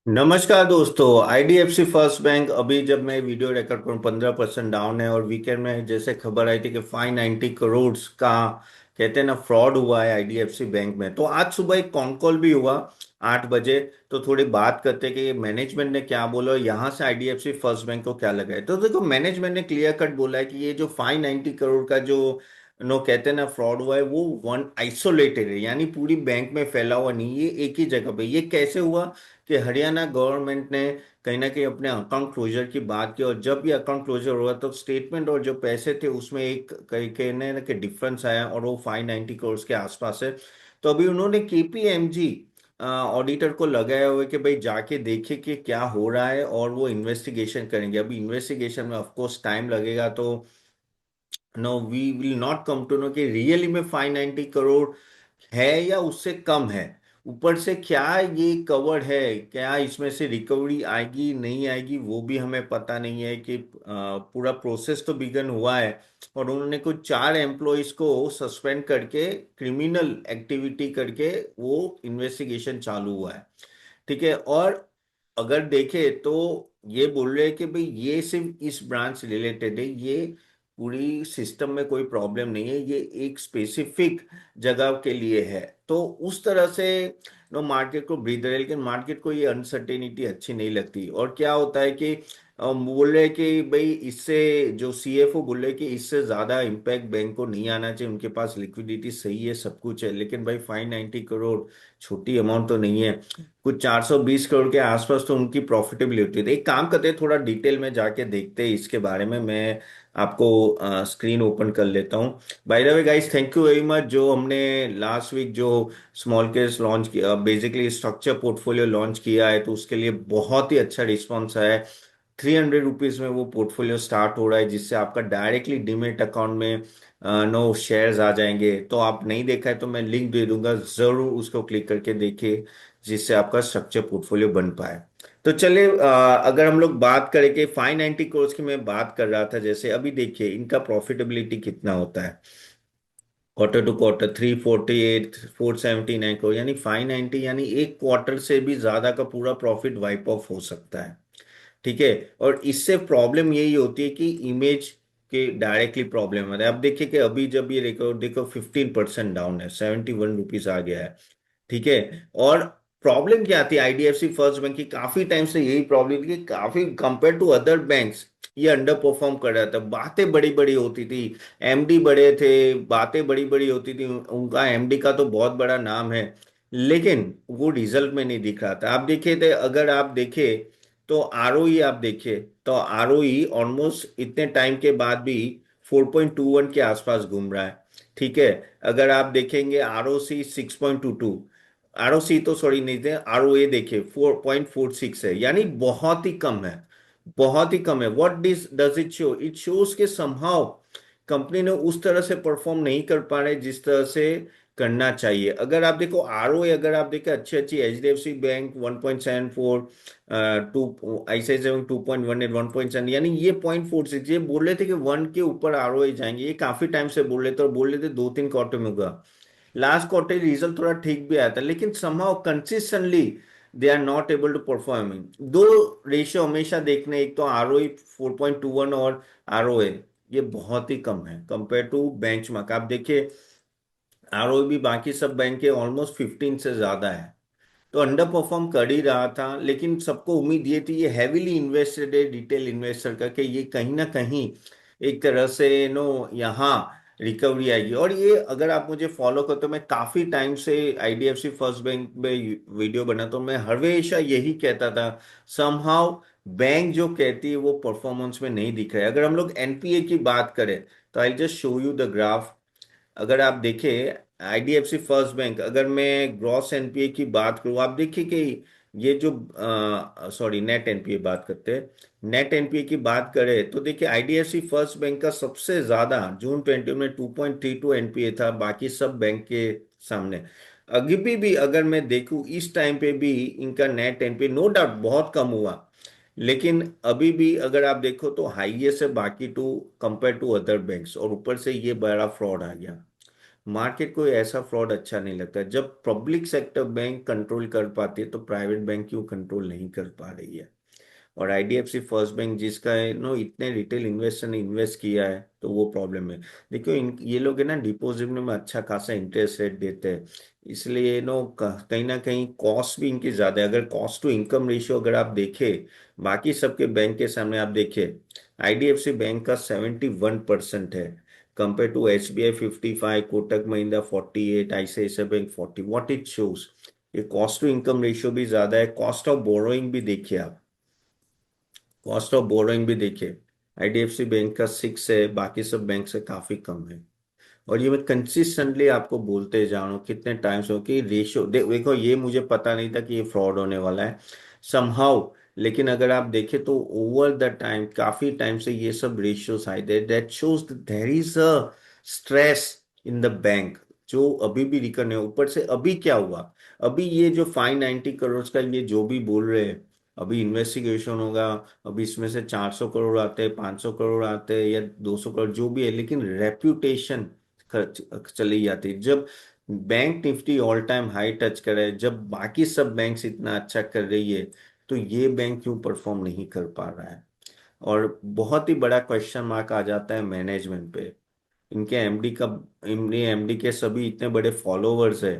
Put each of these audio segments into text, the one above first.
नमस्कार दोस्तों। IDFC first bank अभी जब मैं वीडियो रिकॉर्ड करूँ 15% डाउन है। और वीकेंड में जैसे खबर आई थी कि 590 करोड़ का कहते हैं ना फ्रॉड हुआ है आईडीएफसी बैंक में। तो आज सुबह एक कॉन कॉल भी हुआ 8 बजे। तो थोड़ी बात करते हैं कि मैनेजमेंट ने क्या बोला और यहाँ से आईडीएफसी फर्स्ट बैंक को क्या लगा है। तो देखो, मैनेजमेंट ने क्लियर कट बोला है कि ये जो 590 करोड़ का जो नो कहते हैं ना फ्रॉड हुआ है वो वन आइसोलेटेड है, यानी पूरी बैंक में फैला हुआ नहीं, ये एक ही जगह पे। ये कैसे हुआ कि हरियाणा गवर्नमेंट ने कहीं ना कहीं अपने अकाउंट क्लोजर की बात की, और जब ये अकाउंट क्लोजर हुआ तो स्टेटमेंट और जो पैसे थे उसमें एक कहीं कहने ना कि डिफरेंस आया, और वो 590 करोड़ के आसपास है। तो अभी उन्होंने केपीएमजी ऑडिटर को लगाया हुआ है कि भाई जाके देखे कि क्या हो रहा है, और वो इन्वेस्टिगेशन करेंगे। अभी इन्वेस्टिगेशन में ऑफ कोर्स टाइम लगेगा। तो no, we will not come to know कि रियली में 590 करोड़ है या उससे कम है। ऊपर से क्या ये कवर्ड है, क्या इसमें से रिकवरी आएगी नहीं आएगी वो भी हमें पता नहीं है। कि पूरा प्रोसेस तो बिगन हुआ है, और उन्होंने कुछ 4 एम्प्लॉयज को सस्पेंड करके क्रिमिनल एक्टिविटी करके वो इन्वेस्टिगेशन चालू हुआ है। ठीक है। और अगर देखे तो ये बोल रहे हैं कि भाई ये सिर्फ इस ब्रांच से रिलेटेड है, ये पूरी सिस्टम में कोई प्रॉब्लम नहीं है, ये एक स्पेसिफिक जगह के लिए है। तो उस तरह से नो मार्केट को ब्रीदर है, लेकिन मार्केट को ये अनसर्टेनिटी अच्छी नहीं लगती। और क्या होता है कि बोल रहे हैं कि भाई इससे जो सीएफओ बोल रहे हैं कि इससे ज्यादा इम्पैक्ट बैंक को नहीं आना चाहिए, उनके पास लिक्विडिटी सही है, सब कुछ है। लेकिन भाई 590 करोड़ छोटी अमाउंट तो नहीं है। कुछ 420 करोड़ के आसपास तो उनकी प्रॉफिटेबिलिटी थी। एक काम करते हैं, थोड़ा डिटेल में जाके देखते हैं इसके बारे में। मैं आपको स्क्रीन ओपन कर लेता हूँ। By the way guys, thank you very much. जो हमने लास्ट वीक जो स्मॉल केस लॉन्च किया, बेसिकली स्ट्रक्चर पोर्टफोलियो लॉन्च किया है, तो उसके लिए बहुत ही अच्छा रिस्पॉन्स आया है। 300 रुपीज में वो पोर्टफोलियो स्टार्ट हो रहा है, जिससे आपका डायरेक्टली डीमेट अकाउंट में नो शेयर्स आ जाएंगे। तो आप नहीं देखा है तो मैं लिंक दे दूंगा, जरूर उसको क्लिक करके देखिए, जिससे आपका स्ट्रक्चर पोर्टफोलियो बन पाए। तो चलिए, अगर हम लोग बात करें कि 590 करोड़ की मैं बात कर रहा था, जैसे अभी देखिए इनका प्रॉफिटेबिलिटी कितना होता है। क्वार्टर टू क्वार्टर 348, 479 करोड़, यानी 590, यानी एक क्वार्टर से भी ज्यादा का पूरा प्रॉफिट वाइप ऑफ हो सकता है। ठीक है। और इससे प्रॉब्लम यही होती है कि इमेज के डायरेक्टली प्रॉब्लम है। अब देखिए कि अभी जब ये रिकवर देखो 15% डाउन है, 71 रुपीज आ गया है। ठीक है। और प्रॉब्लम क्या आती है आईडीएफसी फर्स्ट बैंक की, काफी टाइम से यही प्रॉब्लम थी कि काफी कंपेयर टू अदर बैंक्स ये अंडर परफॉर्म कर रहा था। बातें बड़ी बड़ी होती थी, एमडी बड़े थे, बातें बड़ी बड़ी होती थी, उनका एमडी का तो बहुत बड़ा नाम है, लेकिन वो रिजल्ट में नहीं दिख रहा था। आप देखिए थे, अगर आप देखे तो आरओई आप देखिए, तो आरओई ऑलमोस्ट इतने टाइम के बाद भी 4.21 के आसपास घूम रहा है। ठीक है। अगर आप देखेंगे आरओसी 6.22, आरओसी तो सॉरी नहीं थे, आरओए देखिए 4.46 है, यानी बहुत ही कम है, बहुत ही कम है। What this does it show? It shows के समहाउ कंपनी ने उस तरह से परफॉर्म नहीं कर पा रहे जिस तरह से करना चाहिए। अगर आप देखो आरओए, अगर आप देखें अच्छी अच्छी HDFC bank 1.74, to ICICI bank 2.18, 1.7, यानी ये 0.46, ये बोल रहे थे कि 1 के ऊपर आरओए जाएंगे, ये काफी टाइम से बोल रहे थे, और बोल रहे थे 2-3 क्वार्टर में होगा। लास्ट क्वार्टर रिजल्ट थोड़ा ठीक भी आया था, लेकिन somehow consistently they are not able to performing. दो रेशियो हमेशा देखने, एक तो आरओई 4.21 और आरओए, ये बहुत ही कम है कंपेयर टू बेंचमार्क। आप देखिए आरओई भी बाकी सब बैंक के ऑलमोस्ट 15 से ज्यादा है। तो अंडर परफॉर्म कर ही रहा था, लेकिन सबको उम्मीद ये थी, ये हैवीली इन्वेस्टेड है रिटेल इन्वेस्टर का, कि ये कहीं ना कहीं एक तरह से नो यहाँ रिकवरी आएगी। और ये अगर आप मुझे फॉलो करते हो, मैं काफी टाइम से आईडीएफसी फर्स्ट बैंक में वीडियो बनाता हूँ, मैं हमेशा यही कहता था, समहाउ बैंक जो कहती है वो परफॉर्मेंस में नहीं दिख रहा है। अगर हम लोग एनपीए की बात करें, तो I just show you the graph. अगर आप देखें आईडीएफसी फर्स्ट बैंक, अगर मैं ग्रॉस एनपीए की बात करूं, आप देखिए कि ये जो सॉरी नेट एनपीए बात करते हैं, नेट एनपीए की बात करें तो देखिए आईडीएफसी फर्स्ट बैंक का सबसे ज्यादा जून 20 में 2.32 एनपीए था, बाकी सब बैंक के सामने। अभी भी अगर मैं देखूं इस टाइम पे भी इनका नेट एनपीए नो डाउट बहुत कम हुआ, लेकिन अभी भी अगर आप देखो तो हाईएस्ट है बाकी to compare to other banks, और ऊपर से ये बड़ा फ्रॉड आ गया। मार्केट को ऐसा फ्रॉड अच्छा नहीं लगता। जब पब्लिक सेक्टर बैंक कंट्रोल कर पाती है तो प्राइवेट बैंक क्यों कंट्रोल नहीं कर पा रही है। और आईडीएफसी फर्स्ट बैंक जिसका है नो इतने रिटेल इन्वेस्टर ने इन्वेस्ट किया है तो वो प्रॉब्लम है। देखो ये लोग है ना डिपॉजिट में अच्छा खासा इंटरेस्ट रेट देते हैं, इसलिए कहीं ना कहीं कॉस्ट भी इनकी ज्यादा है। अगर कॉस्ट टू इनकम रेशियो अगर आप देखें बाकी सबके बैंक के सामने, आप देखिए आईडीएफसी बैंक का 71% है, compare to SBI 55, Kotak Mahindra 48, ICICI bank 40। What it shows, ये कॉस्ट टू इनकम रेशियो भी ज्यादा है। कॉस्ट ऑफ बोरोइंग भी देखिए आप, कॉस्ट ऑफ बोरोइंग भी देखिए आईडीएफसी बैंक का 6 है, बाकी सब बैंक से काफी कम है। और ये मैं कंसिस्टेंटली आपको बोलते जा रहा हूँ कितने टाइम्स हो कि रेशियो देखो, ये मुझे पता नहीं था कि ये फ्रॉड होने वाला है समहाउ। लेकिन अगर आप देखें तो ओवर द टाइम काफी टाइम से ये सब रेशियोज आए, that shows there is a stress in the bank, जो अभी भी रिकवर नहीं। ऊपर से अभी क्या हुआ, अभी ये जो 590 करोड़ का ये जो भी बोल रहे हैं, अभी इन्वेस्टिगेशन होगा, अभी इसमें से 400 करोड़ आते हैं, 500 करोड़ आते हैं या 200 करोड़ जो भी है, लेकिन रेप्यूटेशन चली जाती है। जब bank Nifty all time high touch करे, जब बाकी सब बैंक्स इतना अच्छा कर रही है, तो ये बैंक क्यों परफॉर्म नहीं कर पा रहा है। और बहुत ही बड़ा क्वेश्चन मार्क आ जाता है मैनेजमेंट पे। इनके एमडी का, इनके एमडी के सभी इतने बड़े फॉलोवर्स है,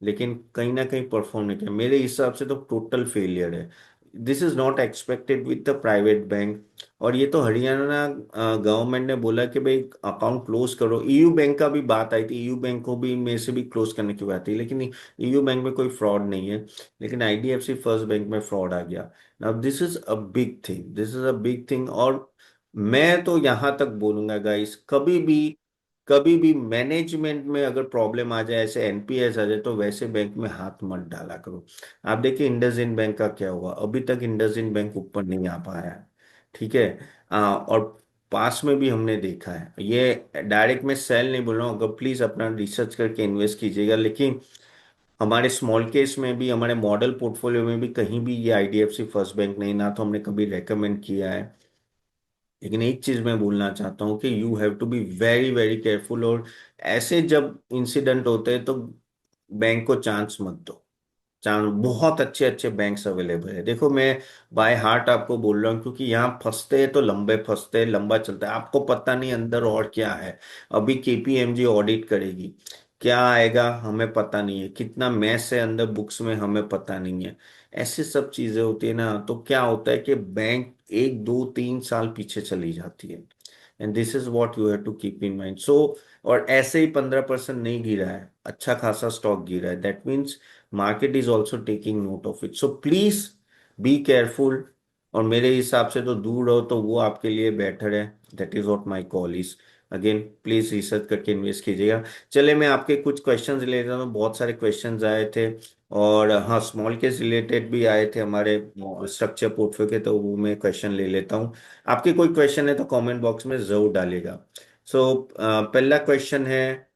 लेकिन कहीं ना कहीं परफॉर्म नहीं किया। मेरे हिसाब से तो टोटल फेलियर है। This is not expected with the private bank. और ये तो हरियाणा गवर्नमेंट ने बोला कि भाई अकाउंट क्लोज करो। ईयू बैंक का भी बात आई थी, ईयू बैंक को भी में से भी क्लोज करने की बात थी, लेकिन ईयू बैंक में कोई फ्रॉड नहीं है, लेकिन आईडीएफसी फर्स्ट बैंक में फ्रॉड आ गया। Now this is a big thing, this is a big thing. और मैं तो यहां तक बोलूंगा गाइस, कभी भी मैनेजमेंट में अगर प्रॉब्लम आ जाए, ऐसे एनपीएस आ जाए, तो वैसे बैंक में हाथ मत डाला करो। आप देखिए इंडसइंड बैंक का क्या हुआ, अभी तक इंडसइंड बैंक ऊपर नहीं आ पाया है। ठीक है। और पास में भी हमने देखा है ये, डायरेक्ट मैं सेल नहीं बोल रहा हूँ, अगर प्लीज अपना रिसर्च करके इन्वेस्ट कीजिएगा। लेकिन हमारे स्मॉल केस में भी, हमारे मॉडल पोर्टफोलियो में भी कहीं भी ये आईडीएफसी फर्स्ट बैंक नहीं, ना तो हमने कभी रेकमेंड किया है। लेकिन एक चीज मैं बोलना चाहता हूँ कि you have to be very very careful. और ऐसे जब इंसिडेंट होते हैं तो बैंक को चांस मत दो। चांस, बहुत अच्छे अच्छे बैंक्स अवेलेबल है। देखो मैं बाय हार्ट आपको बोल रहा हूँ, क्योंकि यहाँ फंसते हैं तो लंबे फंसते हैं, लंबा चलता है, आपको पता नहीं अंदर और क्या है। अभी केपीएमजी ऑडिट करेगी, क्या आएगा हमें पता नहीं है, कितना मैस है अंदर बुक्स में हमें पता नहीं है। ऐसी सब चीजें होती है ना, तो क्या होता है कि बैंक 1 2 3 साल पीछे चली जाती है। And this is what you have to keep in mind. So और ऐसे ही 15% नहीं गिरा है, अच्छा खासा स्टॉक गिरा है, that means market is also taking note of it. So please be careful. और मेरे हिसाब से तो दूर रहो तो वो आपके लिए बेटर है। That is what my call is. Again please research करके इन्वेस्ट कीजिएगा। चले मैं आपके कुछ क्वेश्चंस ले लेता हूँ, बहुत सारे क्वेश्चंस आए थे। और हाँ, स्मॉल केस रिलेटेड भी आए थे हमारे स्ट्रक्चर पोर्टफोलियो के, तो वो मैं क्वेश्चन ले लेता हूँ। आपके कोई क्वेश्चन है तो कमेंट बॉक्स में जरूर डालिएगा। सो पहला क्वेश्चन है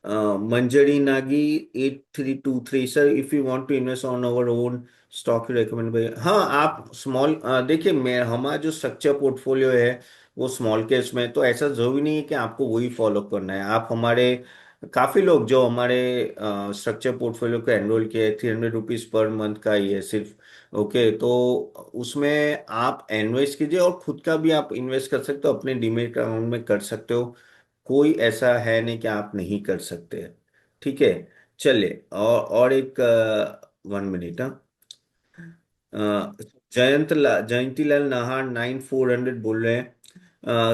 Manjari Nagi 8323, sir if you want to invest on our own stock you recommend buy. हाँ, आप स्मॉल देखिए, मैं हमारा जो स्ट्रक्चर पोर्टफोलियो है वो स्मॉल केस में, तो ऐसा जरूरी नहीं है कि आपको वही फॉलो करना है। आप हमारे काफी लोग जो हमारे स्ट्रक्चर पोर्टफोलियो को एनरोल किए, 300 रुपीज पर मंथ का ही है सिर्फ। ओके, तो उसमें आप इन्वेस्ट कीजिए और खुद का भी आप इन्वेस्ट कर सकते हो, अपने डीमेट अकाउंट में कर सकते हो। कोई ऐसा है नहीं कि आप नहीं कर सकते। ठीक है। चलिए, और एक 1 मिनट। जयंतीलाल नाहर 9400 बोल रहे हैं,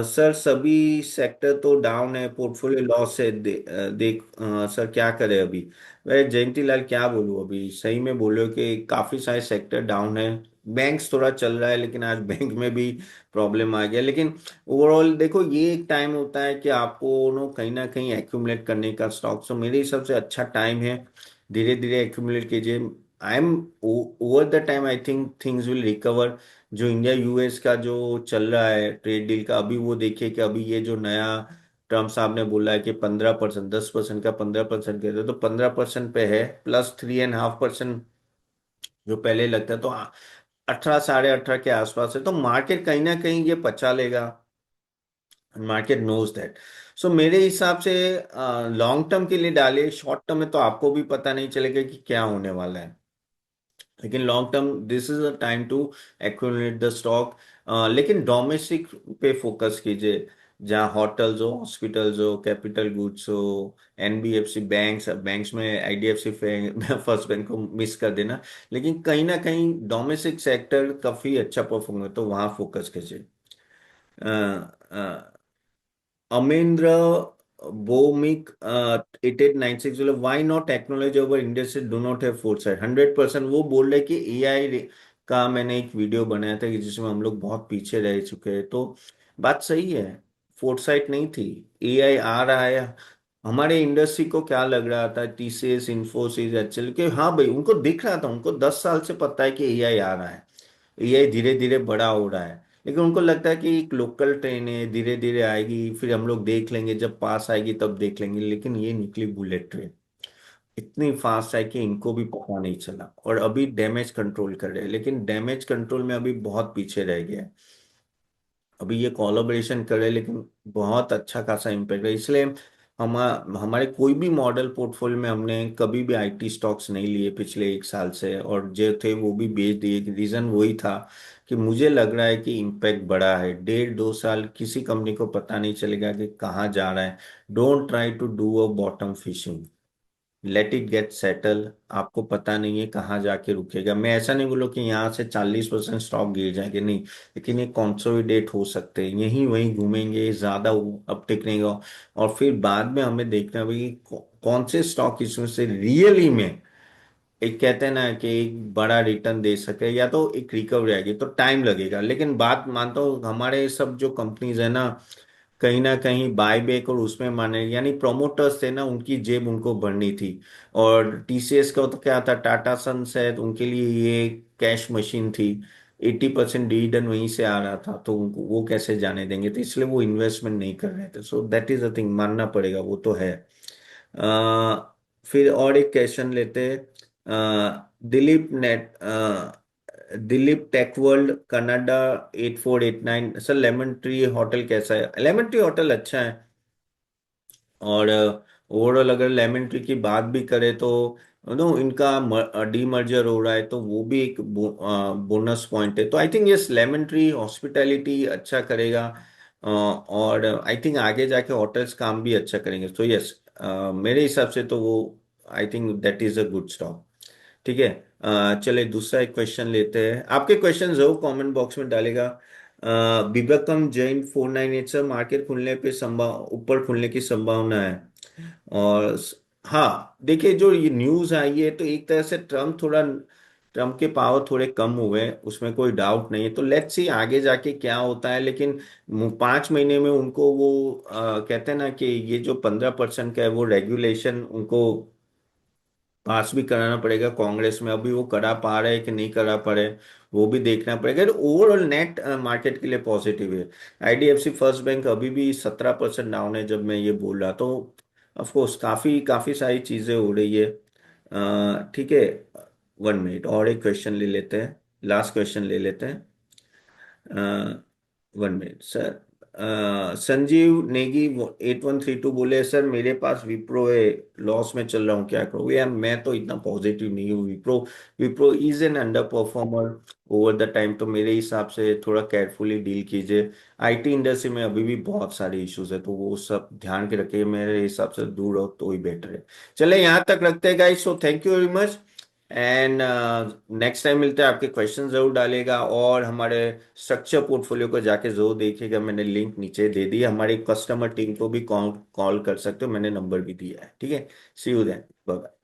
सर सभी सेक्टर तो डाउन है, पोर्टफोलियो लॉस है, देख सर क्या करें अभी। वह जयंतीलाल क्या बोलूं, अभी सही में बोल रहे हो कि काफी सारे सेक्टर डाउन है। बैंक्स थोड़ा चल रहा है, लेकिन आज बैंक में भी प्रॉब्लम आ गया। लेकिन ओवरऑल देखो, ये एक टाइम होता है कि आपको कहीं ना कहीं एक्यूमुलेट करने का स्टॉक। सो मेरे हिसाब से अच्छा टाइम है, धीरे धीरे एक्यूमुलेट कीजिए। I am over the time I think things will recover. जो इंडिया यूएस का जो चल रहा है ट्रेड डील का, अभी वो देखिए कि अभी ये जो नया ट्रम्प साहब ने बोला है कि 15%, 10% का 15% कहते हैं, तो 15% पे है, प्लस 3.5% जो पहले लगता है, तो 18 18.5 के आसपास है। तो मार्केट कहीं ना कहीं ये पचा लेगा, मार्केट नोज दैट। सो मेरे हिसाब से लॉन्ग टर्म के लिए डालिए, शॉर्ट टर्म में तो आपको भी पता नहीं चलेगा कि क्या होने वाला है। लेकिन long term this is a time to accumulate the stock. लेकिन डोमेस्टिक पे फोकस कीजिए, जहाँ होटल्स हो, हॉस्पिटल्स हो, कैपिटल गुड्स हो, एनबीएफसी बैंक्स, बैंक्स में आईडीएफसी फर्स्ट बैंक को मिस कर देना। लेकिन कहीं ना कहीं डोमेस्टिक सेक्टर काफी अच्छा परफॉर्म है, तो वहां फोकस कीजिए। Uh, uh, Amendra Bomik 8896, why not technology over industry do not have foresight. 100% वो बोल रहे कि एआई का मैंने एक वीडियो बनाया था कि जिसमें हम लोग बहुत पीछे रह चुके हैं, तो बात सही है। फोरसाइट नहीं थी, एआई आ रहा है। हमारे इंडस्ट्री को क्या लग रहा था, टीसीएस, इन्फोसिस, एचएल के, हाँ भाई उनको दिख रहा था, उनको 10 साल से पता है कि एआई आ रहा है, एआई धीरे धीरे बड़ा हो रहा है। लेकिन उनको लगता है कि एक लोकल ट्रेन है, धीरे धीरे आएगी, फिर हम लोग देख लेंगे, जब पास आएगी तब देख लेंगे। लेकिन ये निकली बुलेट ट्रेन, इतनी फास्ट है कि इनको भी पता नहीं चला, और अभी डैमेज कंट्रोल कर रहे हैं, लेकिन डैमेज कंट्रोल में अभी बहुत पीछे रह गया है। अभी ये कोलैबोरेशन करे, लेकिन बहुत अच्छा खासा इम्पैक्ट है। इसलिए हम हमारे कोई भी मॉडल पोर्टफोलियो में हमने कभी भी आईटी स्टॉक्स नहीं लिए पिछले 1 साल से, और जो थे वो भी बेच दिए। रीजन वही था कि मुझे लग रहा है कि इम्पैक्ट बड़ा है, 1.5 2 साल किसी कंपनी को पता नहीं चलेगा कि कहाँ जा रहा है। Don't try to do a bottom fishing, let it get settle. आपको पता नहीं है कहाँ जाके रुकेगा। मैं ऐसा नहीं बोलूँ कि यहाँ से 40% स्टॉक गिर जाएंगे, नहीं, लेकिन ये कंसोलिडेट हो सकते हैं, यहीं वहीं घूमेंगे, ज्यादा अपटिक नहीं होगा। और फिर बाद में हमें देखना है भाई कौन से स्टॉक इसमें से रियली में, एक कहते हैं ना कि एक बड़ा रिटर्न दे सके, या तो एक रिकवरी आएगी, तो टाइम लगेगा। लेकिन बात मानता हूँ, हमारे सब जो कंपनीज है ना कहीं बाय बैक और उसमें माने, यानी प्रोमोटर्स थे ना, उनकी जेब उनको भरनी थी। और टीसीएस का तो क्या था, टाटा सन्स है, तो उनके लिए ये कैश मशीन थी। 80% डिविडेंड वहीं से आ रहा था, तो वो कैसे जाने देंगे, तो इसलिए वो इन्वेस्टमेंट नहीं कर रहे थे। So that is the thing, मानना पड़ेगा, वो तो है। फिर और एक क्वेश्चन लेते हैं। Dilip net Dilip tech world Canada 8489, sir lemon tree hotel कैसा है? लेमन ट्री होटल अच्छा है। और ओवरऑल अगर लेमन ट्री की बात भी करें तो नो, इनका डीमर्जर हो रहा है, तो वो भी एक बोनस पॉइंट है। तो I think yes, lemon tree hospitality अच्छा करेगा। और आई थिंक आगे जाके होटल्स काम भी अच्छा करेंगे, तो यस, मेरे हिसाब से तो वो, I think that is a good stock. ठीक है। चलिए दूसरा एक क्वेश्चन लेते हैं। आपके क्वेश्चन जरूर कमेंट बॉक्स में डालेगा। विवेकम जैन 498, सर मार्केट खुलने पे संभाव ऊपर खुलने की संभावना है। और हाँ देखिए, जो ये न्यूज आई है, तो एक तरह से ट्रम्प के पावर थोड़े कम हुए हैं, उसमें कोई डाउट नहीं है। तो लेट्स सी आगे जाके क्या होता है। लेकिन 5 महीने में उनको वो कहते हैं ना कि ये जो 15% का है, वो रेगुलेशन उनको पास भी कराना पड़ेगा कांग्रेस में। अभी वो करा पा रहे हैं कि नहीं करा पा रहे, वो भी देखना पड़ेगा। तो ओवरऑल नेट मार्केट के लिए पॉजिटिव है। आईडीएफसी फर्स्ट बैंक अभी भी 17% डाउन है, जब मैं ये बोल रहा, तो ऑफ कोर्स काफी काफी सारी चीजें हो रही है। ठीक है। 1 मिनट, और एक क्वेश्चन ले लेते हैं, लास्ट क्वेश्चन ले लेते हैं। 1 मिनट सर। संजीव नेगी 8132 बोले, सर मेरे पास विप्रो है, लॉस में चल रहा हूँ, क्या करूँ? यार मैं तो इतना पॉजिटिव नहीं हूँ। Wipro Wipro is an under performer over the time, तो मेरे हिसाब से थोड़ा केयरफुली डील कीजिए। आईटी इंडस्ट्री में अभी भी बहुत सारे इश्यूज है, तो वो सब ध्यान के रखिए, मेरे हिसाब से दूर रहो तो ही बेटर है। चले यहाँ तक रखते हैं guys, so thank you very much. And next time मिलते हैं, आपके क्वेश्चन जरूर डालेगा, और हमारे स्ट्रक्चर पोर्टफोलियो को जाके जरूर देखिएगा। मैंने लिंक नीचे दे दी, हमारी कस्टमर टीम को भी कॉल कॉल कर सकते हो, मैंने नंबर भी दिया है। ठीक है। सी यू देन, बाय।